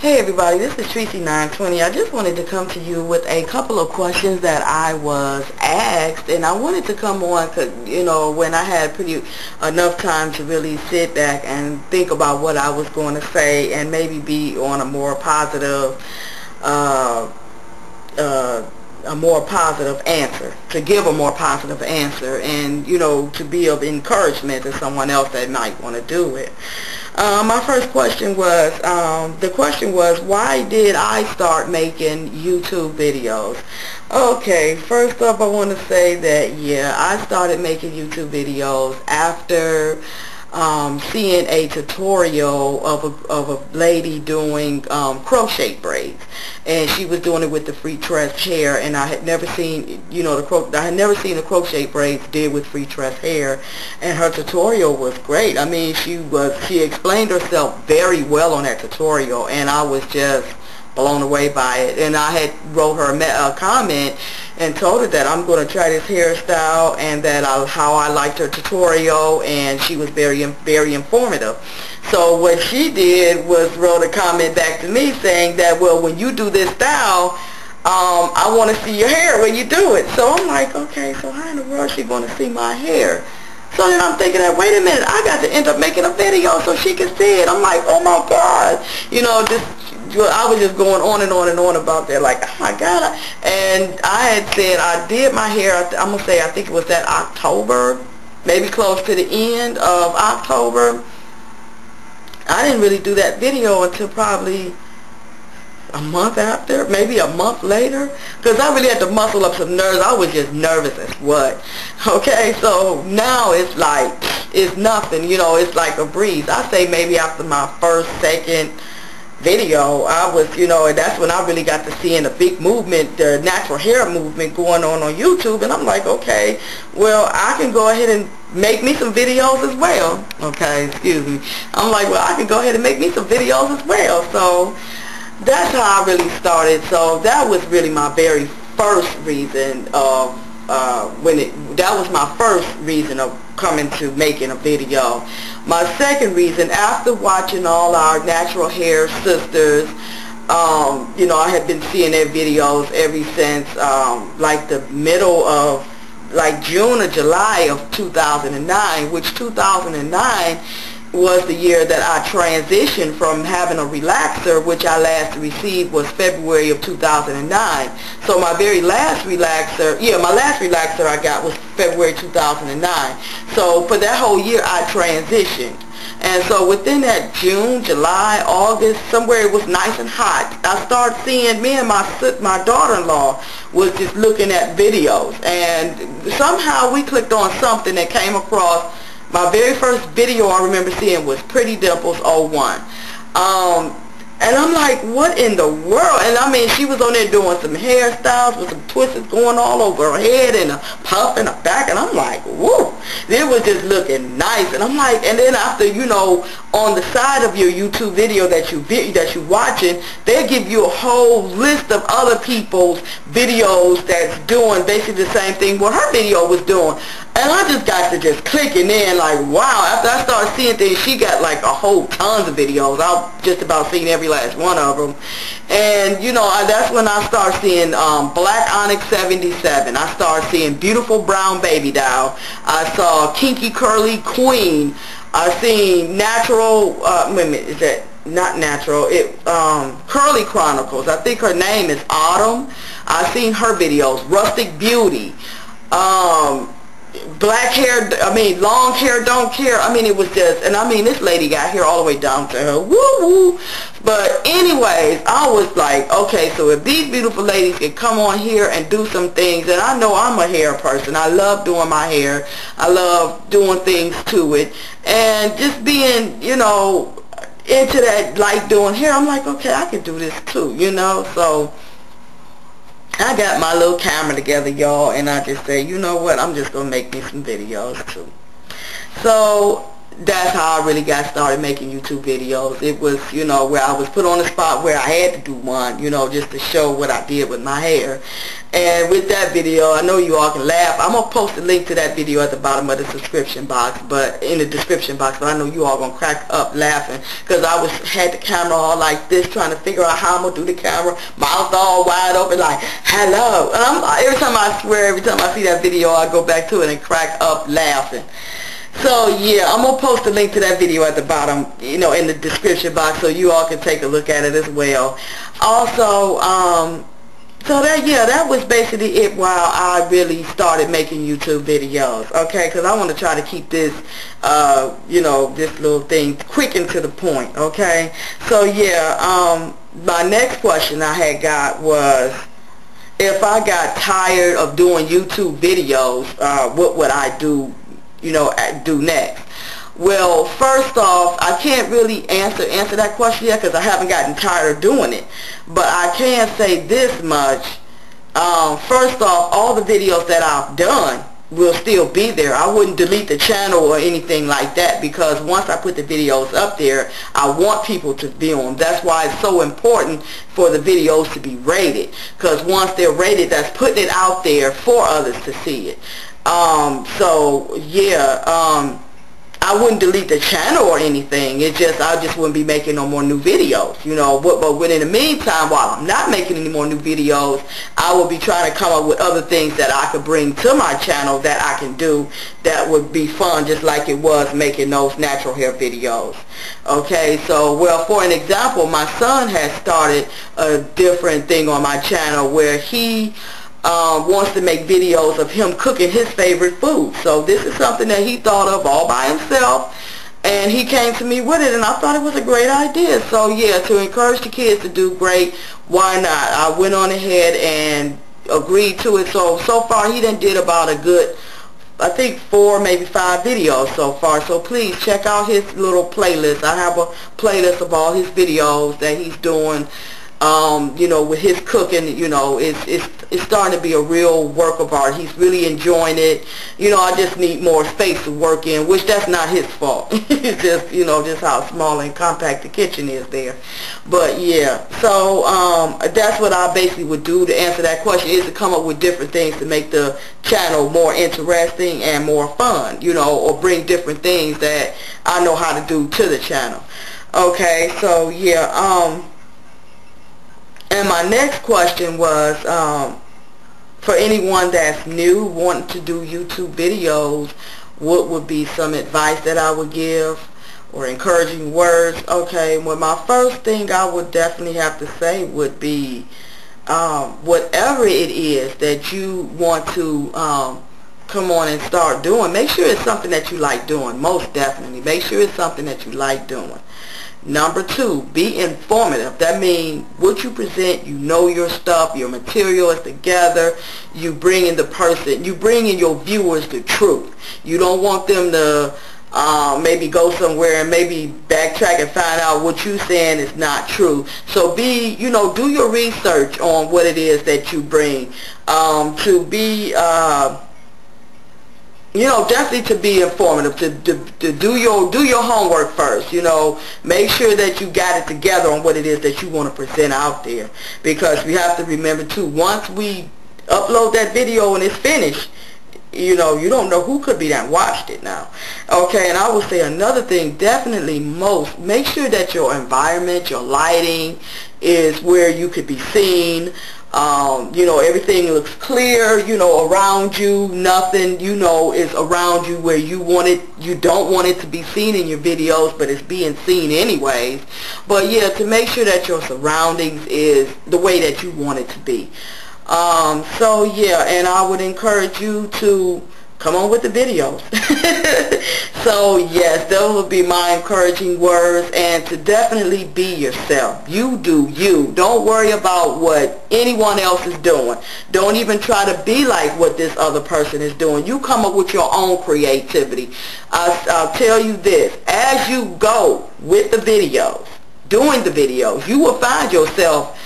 Hey everybody, this is Thx920. I just wanted to come to you with a couple of questions that I was asked, and I wanted to come on because, when I had enough time to really sit back and think about what I was going to say and maybe be on a more positive answer, to give a more positive answer, and to be of encouragement to someone else that might want to do it. My first question was, why did I start making YouTube videos? Okay, first off, I want to say that, yeah, I started making YouTube videos after seeing a tutorial of a lady doing crochet braids, and she was doing it with the free tress hair, and I had never seen the crochet braids did with free tress hair, and her tutorial was great. I mean, she explained herself very well on that tutorial, and I was just blown away by it. And I had wrote her a comment and told her that I'm going to try this hairstyle, and that how I liked her tutorial, and she was very informative. So what she did was wrote a comment back to me saying that, well, when you do this style, I want to see your hair when you do it. So I'm like, okay, so how in the world is she going to see my hair? So then I'm thinking that, wait a minute, I got to end up making a video so she can see it. I'm like, oh my God, I was just going on and on and on about that, like, oh my God. And I had said I did my hair, I'm going to say, I think it was that October, maybe close to the end of October. I didn't really do that video until probably a month after, maybe a month later, because I really had to muscle up some nerves. I was just nervous as what. Okay, so now it's like, it's nothing, it's like a breeze. I say maybe after my first, second video, I was, and that's when I really got to seeing the big movement, the natural hair movement going on YouTube, and I'm like, okay, well, I can go ahead and make me some videos as well. Okay, excuse me. I'm like, well, I can go ahead and make me some videos as well. So that's how I really started. So that was really my very first reason of that was my first reason of coming to making a video. My second reason, after watching all our natural hair sisters, I had been seeing their videos ever since like the middle of like June or July of 2009, which 2009 was the year that I transitioned from having a relaxer, which I last received was February of 2009. So my very last relaxer, my last relaxer I got was February 2009. So for that whole year I transitioned. And so within that June, July, August, somewhere it was nice and hot, I started seeing, me and my daughter-in-law was just looking at videos, and somehow we clicked on something that came across. My very first video I remember seeing was Pretty Dimples 01. And I'm like, what in the world? And I mean, she was on there doing some hairstyles with some twists going all over her head and a puff in her back. And I'm like, whoa. It was just looking nice. And I'm like, and then after, on the side of your YouTube video that you're watching, they give you a whole list of other people's videos that's doing basically the same thing what her video was doing. And I just got to just clicking in like, wow. After I started seeing things, she got like a whole tons of videos. I've just about seen every last one of them. And, that's when I started seeing Black Onyx 77. I started seeing Beautiful Brown Baby Doll. I saw Kinky Curly Queen. I seen Natural, wait a minute, is that not Natural? Curly Chronicles. I think her name is Autumn. I seen her videos. Rustic Beauty. Black hair, long hair, don't care. It was just, and this lady got hair all the way down to her, woo-woo. But anyways, I was like, okay, so if these beautiful ladies can come on here and do some things, and I know I'm a hair person. I love doing my hair. I love doing things to it. And just being, into that, like doing hair, I'm like, okay, I can do this too, so I got my little camera together, y'all, and I just say, you know what, I'm just going to make me some videos too. So that's how I really got started making YouTube videos. It was, you know, where I was put on the spot where I had to do one, you know, just to show what I did with my hair. And with that video, I know you all can laugh. I'm going to post a link to that video at the bottom of the subscription box, but in the description box, but I know you all going to crack up laughing because I had the camera all like this, trying to figure out how I'm going to do the camera, mouth all wide open like, hello. And I'm like, every time I see that video, I go back to it and crack up laughing. So yeah, I'm going to post a link to that video at the bottom, you know, in the description box so you all can take a look at it as well. Also, so that was basically it while I really started making YouTube videos, okay, because I want to try to keep this, you know, this little thing quick and to the point, okay. So yeah, my next question I had got was, if I got tired of doing YouTube videos, what would I do, you know, do next? Well, first off, I can't really answer that question yet because I haven't gotten tired of doing it. But I can say this much. First off, all the videos that I've done will still be there. I wouldn't delete the channel or anything like that because once I put the videos up there, I want people to view them. That's why it's so important for the videos to be rated, because once they're rated, that's putting it out there for others to see it. So yeah, I wouldn't delete the channel or anything. It's just I just wouldn't be making no more new videos, you know. But in the meantime, while I'm not making any more new videos, I will be trying to come up with other things that I could bring to my channel that I can do that would be fun, just like it was making those natural hair videos. Okay, so well, for an example, my son has started a different thing on my channel where he wants to make videos of him cooking his favorite food. So this is something that he thought of all by himself, and he came to me with it, and I thought it was a great idea. So yeah, to encourage the kids to do great, why not? I went on ahead and agreed to it. So far he done did about a good, I think 4, maybe 5 videos so far. So please check out his little playlist. I have a playlist of all his videos that he's doing. You know, with his cooking, you know, it's starting to be a real work of art. He's really enjoying it. You know, I just need more space to work in, which that's not his fault. It's just, you know, just how small and compact the kitchen is there. But yeah, so that's what I basically would do to answer that question, is to come up with different things to make the channel more interesting and more fun, you know, or bring different things that I know how to do to the channel. Okay, so yeah, and my next question was, for anyone that's new, wanting to do YouTube videos, what would be some advice that I would give, or encouraging words? Okay, well, my first thing I would definitely have to say would be, whatever it is that you want to come on and start doing, make sure it's something that you like doing. Most definitely, make sure it's something that you like doing. Number 2, be informative. That means what you present, you know your stuff, your material is together, you bring in the person, you bring in your viewers the truth. You don't want them to maybe go somewhere and maybe backtrack and find out what you're saying is not true. So be, you know, do your research on what it is that you bring. To be you know, definitely to be informative, to do your homework first, you know, make sure that you got it together on what it is that you want to present out there, because we have to remember too, once we upload that video and it's finished, you know, you don't know who could be that watched it now. Okay, and I will say another thing, definitely make sure that your environment, your lighting is where you could be seen. You know, everything looks clear, you know, around you. Nothing, you know, is around you where you don't want it to be seen in your videos, but it's being seen anyways. But yeah, to make sure that your surroundings is the way that you want it to be. So yeah, and I would encourage you to come on with the videos. So yes, those would be my encouraging words, and to definitely be yourself. You do you. Don't worry about what anyone else is doing. Don't even try to be like what this other person is doing. You come up with your own creativity. I'll tell you this, as you go with the videos, doing the videos, you will find yourself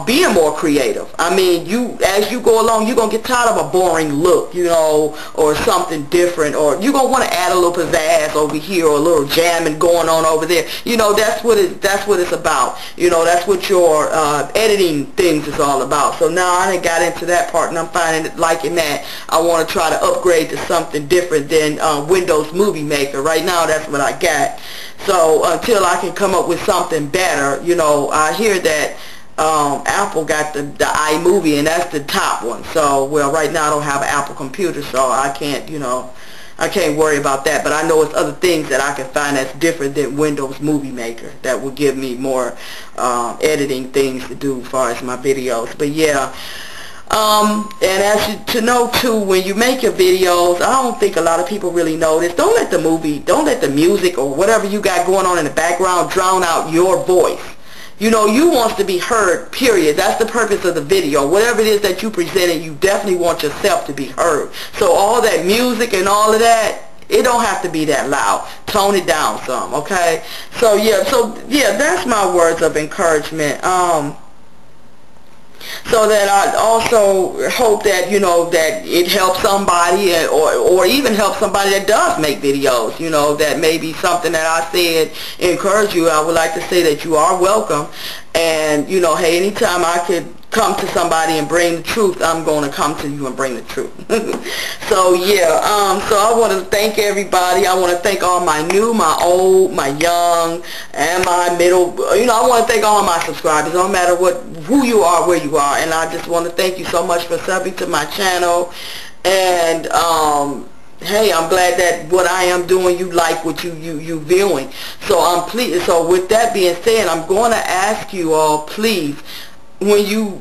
being more creative. I mean, as you go along, you're going to get tired of a boring look, you know, or something different, or you're going to want to add a little pizzazz over here or a little jamming going on over there. You know, that's what it's about. You know, that's what your editing things is all about. So now I done got into that part, and I'm liking that. I want to try to upgrade to something different than Windows Movie Maker. Right now, that's what I got. So until I can come up with something better, you know, I hear that Apple got the iMovie, and that's the top one. So, well, right now I don't have an Apple computer, so I can't, you know, I can't worry about that. But I know it's other things that I can find that's different than Windows Movie Maker that will give me more editing things to do as far as my videos. But yeah. And as you to know too, when you make your videos, I don't think a lot of people really know this. Don't let the music or whatever you got going on in the background drown out your voice. You know, you want to be heard, period. That's the purpose of the video. Whatever it is that you presented, you definitely want yourself to be heard. So all that music and all of that, it don't have to be that loud. Tone it down some, okay? So yeah, that's my words of encouragement. So that I also hope that, you know, that it helps somebody, or even help somebody that does make videos, you know, that may be something that I said encourage you. I would like to say that you are welcome, and, you know, hey, anytime I could come to somebody and bring the truth, I'm going to come to you and bring the truth. So yeah, so I want to thank everybody. I want to thank all my new, my old, my young, and my middle. You know, I want to thank all my subscribers, no matter who you are, where you are. And I just want to thank you so much for subbing to my channel. And hey, I'm glad that what I am doing, you like what you viewing. So I'm pleased. So with that being said, I'm going to ask you all, please, when you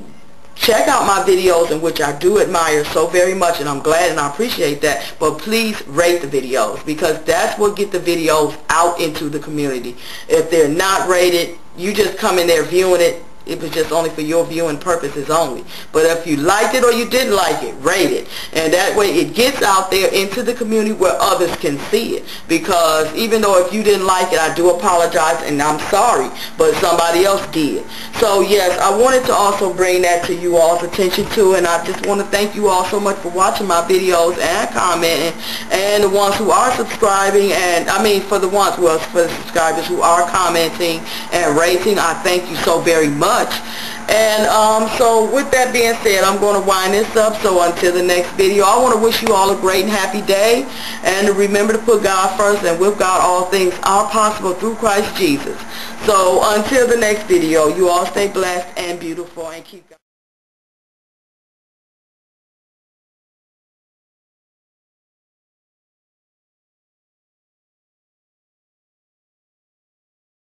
check out my videos, in which I do admire so very much, and I'm glad and I appreciate that, but please rate the videos, because that's what get the videos out into the community. If they're not rated, you just come in there viewing it, it was just only for your viewing purposes only. But if you liked it or you didn't like it, rate it. And that way it gets out there into the community where others can see it. Because even though if you didn't like it, I do apologize and I'm sorry, but somebody else did. So yes, I wanted to also bring that to you all's attention too, and I just want to thank you all so much for watching my videos and commenting, and the ones who are subscribing, and I mean for the subscribers who are commenting and rating, I thank you so very much. And so with that being said, I'm going to wind this up. So until the next video, I want to wish you all a great and happy day, and remember to put God first, and with God all things are possible through Christ Jesus. So until the next video, you all stay blessed and beautiful, and keep God.